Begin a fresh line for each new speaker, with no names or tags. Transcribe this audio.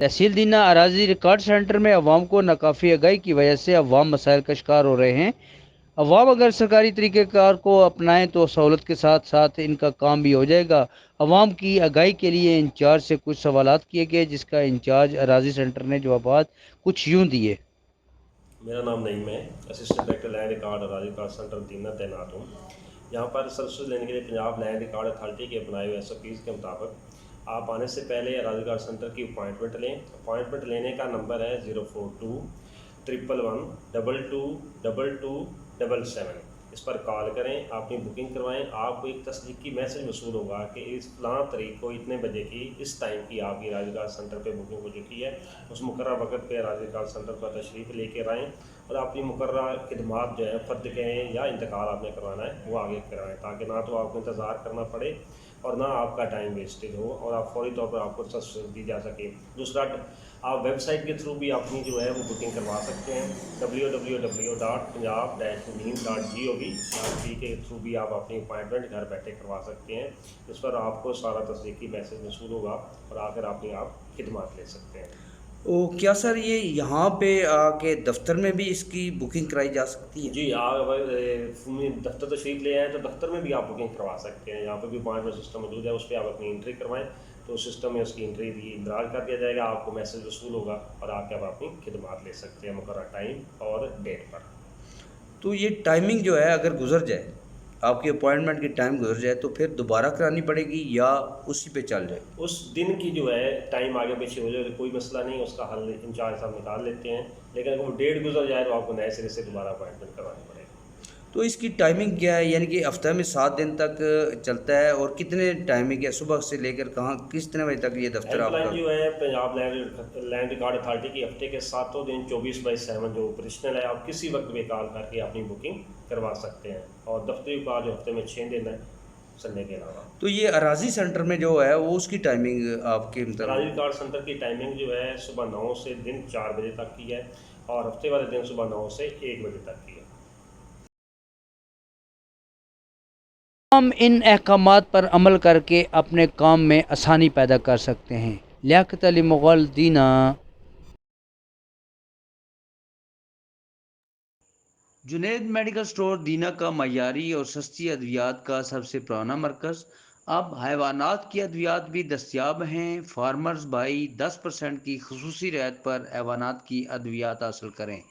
तहसील दीना अराजी record centre में अवाम को नाकाफी आगाही की वजह से अवाम मसाइल का शिकार हो रहे हैं। अवाम अगर सरकारी तरीक़ेकार को अपनाएं तो सहूलत के साथ साथ इनका काम भी हो जाएगा। अवाम की आगाही के लिए इंचार्ज से कुछ सवालात किए गए, जिसका इंचार्ज अराजी सेंटर ने जवाबात कुछ यूँ दिए।
मेरा नाम नईम है, असिस्टेंट डायरेक्टर लैंड रिकॉर्ड और रिकॉर्ड सेंटर दीना तैनात हूँ। यहाँ पर सर्विस लेने के लिए पंजाब लैंड रिकॉर्ड अथॉरिटी के अपनाए हुए SOPs के मुताबिक आप आने से पहले रिकॉर्ड सेंटर की अपॉइंटमेंट लें। अपॉइंटमेंट लेने का नंबर है 042 111 222277। इस पर कॉल करें, अपनी बुकिंग करवाएं। आपको एक तस्दीकी मैसेज वसूल होगा कि इस फलां तारीख को इतने बजे की इस टाइम की आपकी राजगार सेंटर पे बुकिंग हो चुकी है। उस मुकर्रर वक्त पे राजगार सेंटर पर तशरीफ़ लेकर आएँ और अपनी मुकर्रर खिदमात जो है फ़र्द के या इंतकाल आपने करवाना है वो आगे करवाएँ, ताकि ना तो आपको इंतज़ार करना पड़े और ना आपका टाइम वेस्टेज हो और आप फौरी तौर पर आपको सर्विस दी जा सके। दूसरा, आप वेबसाइट के थ्रू भी अपनी जो है वो बुकिंग करवा सकते हैं। www.punjab-neem.gov.p के थ्रू भी आप अपनी अपॉइंटमेंट घर बैठे करवा सकते हैं। इस पर आपको सारा तस्दीकी मैसेज वसूल होगा और आकर अपनी आप खिदमात ले सकते हैं।
ओ क्या सर, ये यहाँ पे आके दफ्तर में भी इसकी बुकिंग कराई जा सकती है?
जी, आप अगर दफ्तर तशरीफ़ ले आएँ तो दफ्तर में भी आप बुकिंग करवा सकते हैं। यहाँ पर भी अपॉइंटमेंट सिस्टम मौजूद है, उस पर आप अपनी एंट्री करवाएँ तो सिस्टम में उसकी एंट्री भी दराज कर दिया जाएगा। आपको मैसेज वसूल होगा और आके आप अपनी खिदमात ले सकते हैं मुकर्रर टाइम और डेट पर।
तो ये टाइमिंग जो है अगर गुजर जाए, आपकी अपॉइंटमेंट की टाइम गुजर जाए, तो फिर दोबारा करानी पड़ेगी या उसी पे चल जाए?
उस दिन की जो है टाइम आगे पीछे हो जाए तो कोई मसला नहीं, उसका हल इंचार्ज साहब निकाल लेते हैं। लेकिन अगर वो डेट गुजर जाए तो आपको नए सिरे से दोबारा अपॉइंटमेंट करवानी पड़ेगी।
तो इसकी टाइमिंग क्या है, यानी कि हफ्ते में 7 दिन तक चलता है, और कितने टाइमिंग है सुबह से लेकर कहाँ कितने बजे तक ये दफ्तर
हेल्पलाइन
आपका?
जो है पंजाब लैंड रिकॉर्ड अथॉरिटी की हफ्ते के 7 दिन 24/7 जो ऑपरेशनल है, आप किसी वक्त भी कॉल करके अपनी बुकिंग करवा सकते हैं। और दफ्तरी का जो हफ्ते में 6 दिन है संडे के अलावा।
तो ये अराजी सेंटर में जो है वो उसकी टाइमिंग आपके
राजी
मतलब?
रिकॉर्ड सेंटर की टाइमिंग जो है सुबह 9 से दिन 4 बजे तक की है और हफ्ते वाले दिन सुबह 9 से 1 बजे तक की है।
हम इन अहकामात पर अमल करके अपने काम में आसानी पैदा कर सकते हैं। लियाकत अली मुग़ल, दीना। जुनैद मेडिकल स्टोर दीना का मयारी और सस्ती अद्वियात का सबसे पुराना मरकज़। अब हैवानात की अद्वियात भी दस्तियाब हैं। फार्मर्स भाई 10% की खसूसी रियायत पर हैवानात की अद्वियात हासिल करें।